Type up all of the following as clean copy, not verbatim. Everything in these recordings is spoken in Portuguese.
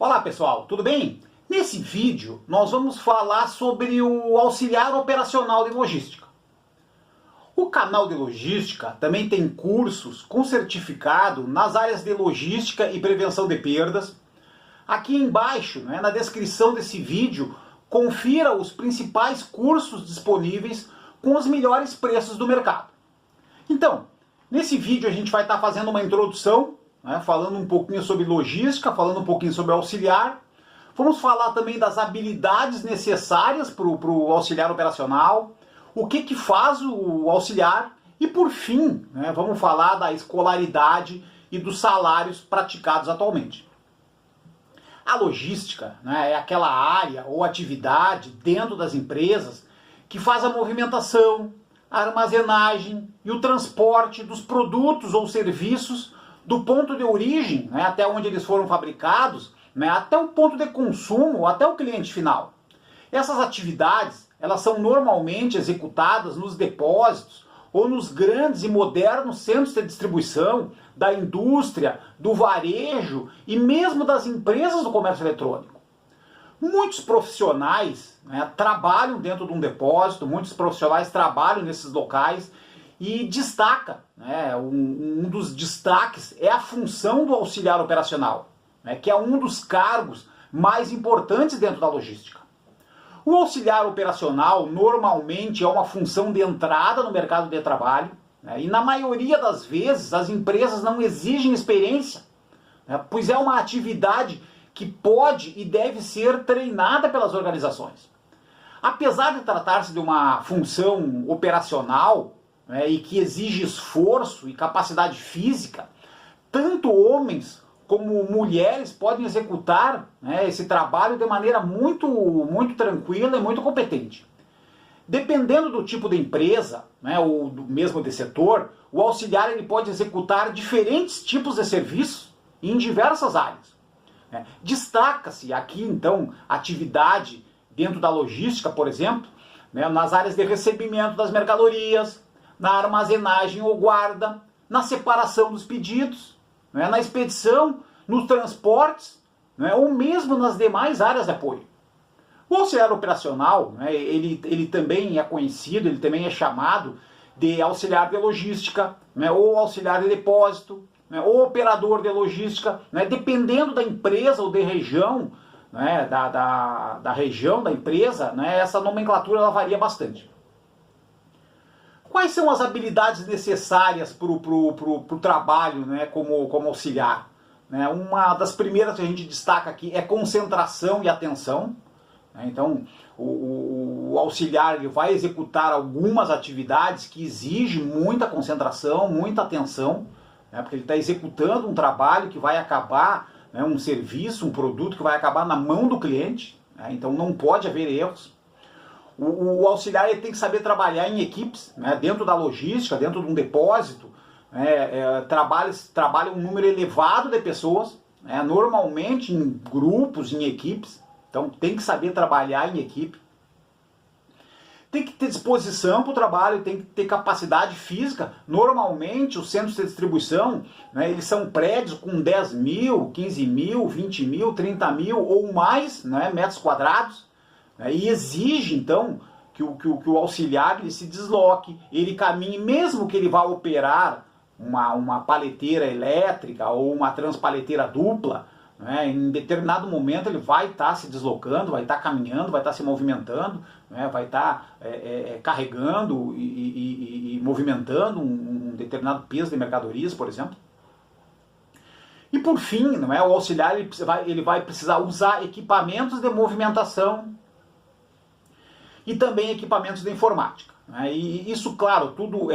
Olá pessoal, tudo bem? Nesse vídeo nós vamos falar sobre o auxiliar operacional de logística. O canal de logística também tem cursos com certificado nas áreas de logística e prevenção de perdas. Aqui embaixo, na descrição desse vídeo, confira os principais cursos disponíveis com os melhores preços do mercado. Então, nesse vídeo a gente vai estar fazendo uma introdução, falando um pouquinho sobre logística, falando um pouquinho sobre auxiliar. Vamos falar também das habilidades necessárias para o auxiliar operacional, o que faz o auxiliar e, por fim, vamos falar da escolaridade e dos salários praticados atualmente. A logística é aquela área ou atividade dentro das empresas que faz a movimentação, a armazenagem e o transporte dos produtos ou serviços do ponto de origem, até onde eles foram fabricados, até o ponto de consumo, até o cliente final. Essas atividades, elas são normalmente executadas nos depósitos ou nos grandes e modernos centros de distribuição da indústria, do varejo e mesmo das empresas do comércio eletrônico. Muitos profissionais trabalham dentro de um depósito, muitos profissionais trabalham nesses locais e destaca, um dos destaques é a função do auxiliar operacional, que é um dos cargos mais importantes dentro da logística. O auxiliar operacional normalmente é uma função de entrada no mercado de trabalho, e na maioria das vezes as empresas não exigem experiência, pois é uma atividade que pode e deve ser treinada pelas organizações. Apesar de tratar-se de uma função operacional, e que exige esforço e capacidade física, tanto homens como mulheres podem executar esse trabalho de maneira muito tranquila e muito competente. Dependendo do tipo de empresa, ou do mesmo de setor, o auxiliar ele pode executar diferentes tipos de serviços em diversas áreas. Destaca-se aqui, então, atividade dentro da logística, por exemplo, nas áreas de recebimento das mercadorias, na armazenagem ou guarda, na separação dos pedidos, na expedição, nos transportes, ou mesmo nas demais áreas de apoio. O auxiliar operacional, ele também é conhecido, ele também é chamado de auxiliar de logística, ou auxiliar de depósito, ou operador de logística, dependendo da empresa ou de região, da região da empresa, essa nomenclatura ela varia bastante. Quais são as necessárias para o trabalho como auxiliar? Uma das primeiras que a gente destaca aqui é concentração e atenção. Então, o auxiliar ele vai executar algumas atividades que exigem muita concentração, muita atenção, porque ele está executando um trabalho que vai acabar, um serviço, um produto que vai acabar na mão do cliente, então não pode haver erros. O auxiliar ele tem que saber trabalhar em equipes, dentro da logística, dentro de um depósito, trabalha um número elevado de pessoas, normalmente em grupos, em equipes, então tem que saber trabalhar em equipe. Tem que ter disposição para o trabalho, tem que ter capacidade física. Normalmente os centros de distribuição, eles são prédios com 10 mil, 15 mil, 20 mil, 30 mil ou mais metros quadrados. E exige, então, que o auxiliar ele se desloque, ele caminhe, mesmo que ele vá operar uma paleteira elétrica ou uma transpaleteira dupla, em determinado momento ele vai estar se deslocando, vai estar caminhando, vai estar se movimentando, vai estar carregando e movimentando um determinado peso de mercadorias, por exemplo. E por fim, o auxiliar ele vai precisar usar equipamentos de movimentação, e também equipamentos de informática. E isso, claro, tudo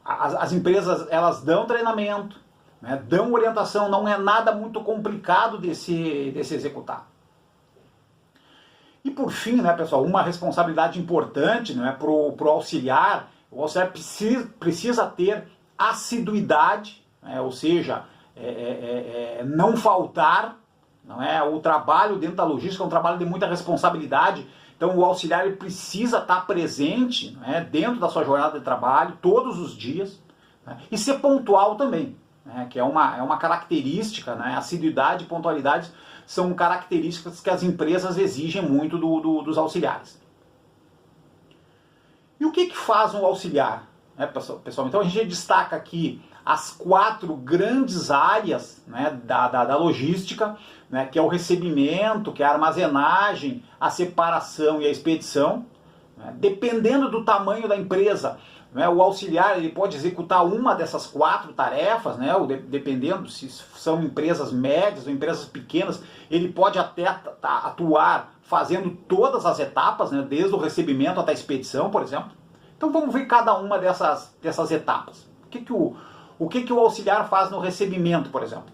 as empresas elas dão treinamento, dão orientação, não é nada muito complicado de se executar. E por fim, pessoal, uma responsabilidade importante para o auxiliar precisa ter assiduidade, ou seja, não faltar. O trabalho dentro da logística é um trabalho de muita responsabilidade. Então o auxiliar ele precisa estar presente dentro da sua jornada de trabalho todos os dias, e ser pontual também. né, que é uma característica, né, assiduidade e pontualidade são características que as empresas exigem muito dos auxiliares. E o que faz um auxiliar? Né, pessoal, então a gente destaca aqui as 4 grandes áreas, né, da logística, né, que é o recebimento, que é a armazenagem, a separação e a expedição. Né, dependendo do tamanho da empresa, né, o auxiliar ele pode executar uma dessas 4 tarefas, né, dependendo se são empresas médias ou empresas pequenas, ele pode até atuar fazendo todas as etapas, né, desde o recebimento até a expedição, por exemplo. Então vamos ver cada uma dessas etapas. O que o auxiliar faz no recebimento, por exemplo?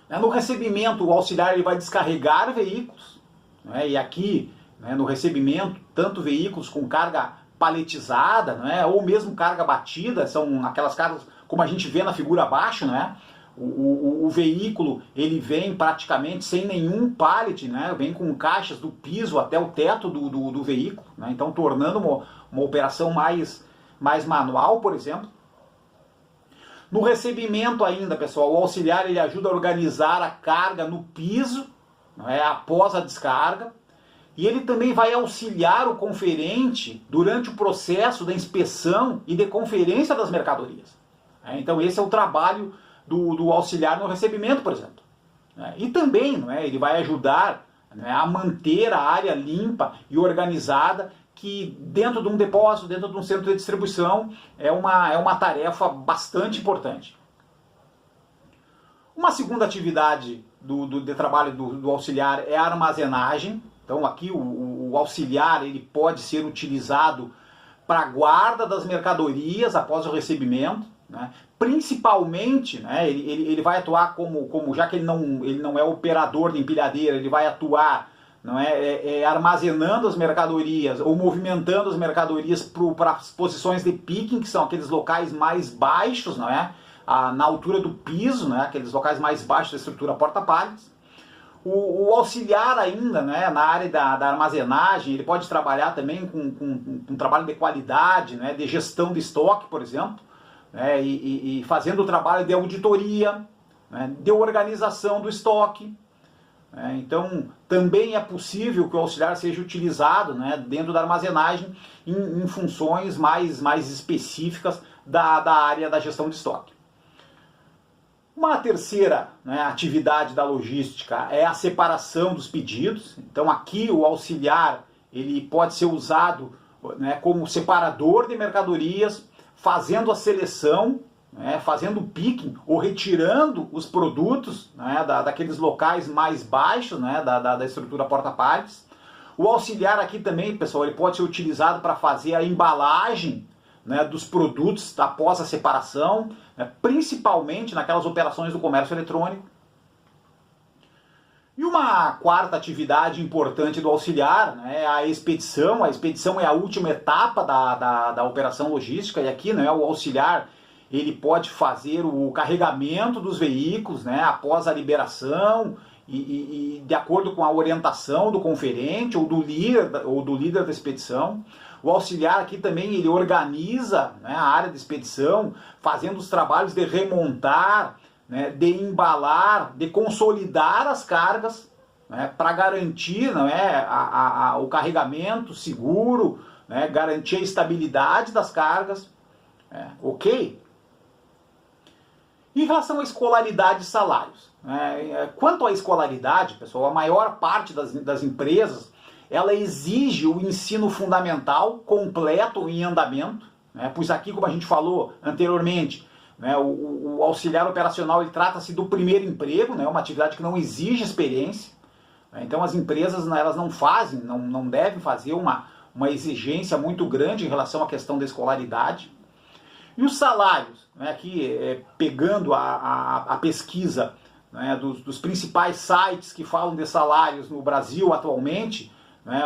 No recebimento, o auxiliar ele vai descarregar veículos, né, e aqui, né, no recebimento, tanto veículos com carga paletizada, né, ou mesmo carga batida, são aquelas cargas como a gente vê na figura abaixo, né? O veículo ele vem praticamente sem nenhum pallet, né? Vem com caixas do piso até o teto do veículo, né? Então tornando uma operação mais manual, por exemplo. No recebimento ainda, pessoal, o auxiliar ele ajuda a organizar a carga no piso, né, após a descarga. E ele também vai auxiliar o conferente durante o processo da inspeção e de conferência das mercadorias. Então esse é o trabalho do auxiliar no recebimento, por exemplo. E também, não é, ele vai ajudar, né, a manter a área limpa e organizada, que dentro de um depósito, dentro de um centro de distribuição, é uma tarefa bastante importante. Uma segunda atividade de trabalho do auxiliar é a armazenagem. Então aqui o auxiliar ele pode ser utilizado para a guarda das mercadorias após o recebimento, né? Principalmente, né, ele vai atuar como já que ele não é operador de empilhadeira, ele vai atuar, não armazenando as mercadorias ou movimentando as mercadorias para as posições de picking, que são aqueles locais mais baixos, não é? Na altura do piso, né, aqueles locais mais baixos da estrutura porta-palets. O auxiliar ainda, né, na área da armazenagem, ele pode trabalhar também com um trabalho de qualidade, né, de gestão de estoque, por exemplo, né, e fazendo o trabalho de auditoria, né, de organização do estoque. Né. Então, também é possível que o auxiliar seja utilizado, né, dentro da armazenagem em funções mais específicas da área da gestão de estoque. Uma terceira, né, atividade da logística é a separação dos pedidos. Então aqui o auxiliar ele pode ser usado, né, como separador de mercadorias, fazendo a seleção, né, fazendo o picking ou retirando os produtos, né, daqueles locais mais baixos, né, da estrutura porta-palets. O auxiliar aqui também, pessoal, ele pode ser utilizado para fazer a embalagem, né, dos produtos após a separação, né, principalmente naquelas operações do comércio eletrônico. E uma quarta atividade importante do auxiliar, né, é a expedição. A expedição é a última etapa da operação logística, e aqui, né, o auxiliar ele pode fazer o carregamento dos veículos, né, após a liberação e de acordo com a orientação do conferente ou do líder da expedição. O auxiliar aqui também ele organiza, né, a área de expedição, fazendo os trabalhos de remontar, né, de embalar, de consolidar as cargas, né, para garantir, não é, o carregamento seguro, né, garantir a estabilidade das cargas. Ok? Em relação à escolaridade e salários. Quanto à escolaridade, pessoal, a maior parte das empresas ela exige o ensino fundamental completo em andamento, né, pois aqui, como a gente falou anteriormente, né, o auxiliar operacional ele trata-se do primeiro emprego, né, uma atividade que não exige experiência. Né, então as empresas elas não devem fazer uma exigência muito grande em relação à questão da escolaridade. E os salários, né, aqui pegando a pesquisa, né, dos principais sites que falam de salários no Brasil atualmente, né,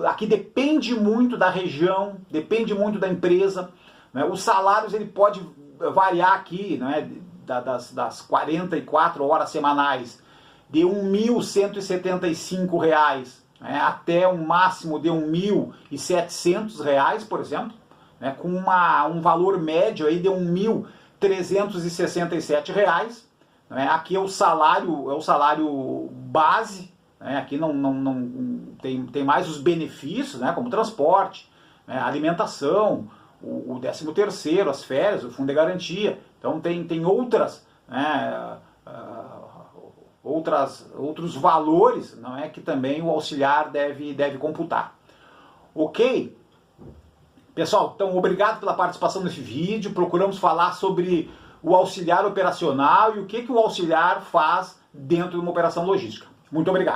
aqui depende muito da região, depende muito da empresa. Né, os salários ele pode variar aqui, né, das 44 horas semanais de R$ 1.175, né, até um máximo de R$ 1.700, por exemplo, né, com um valor médio aí de R$ R$ 367. Né? Aqui é o salário base, né? Aqui não tem mais os benefícios, né? Como transporte, né? Alimentação, o 13º, as férias, o fundo de garantia. Então tem outras, né? Outros valores, não é, que também o auxiliar deve computar. Ok? Pessoal, então obrigado pela participação nesse vídeo. Procuramos falar sobre o auxiliar operacional e o que o auxiliar faz dentro de uma operação logística. Muito obrigado.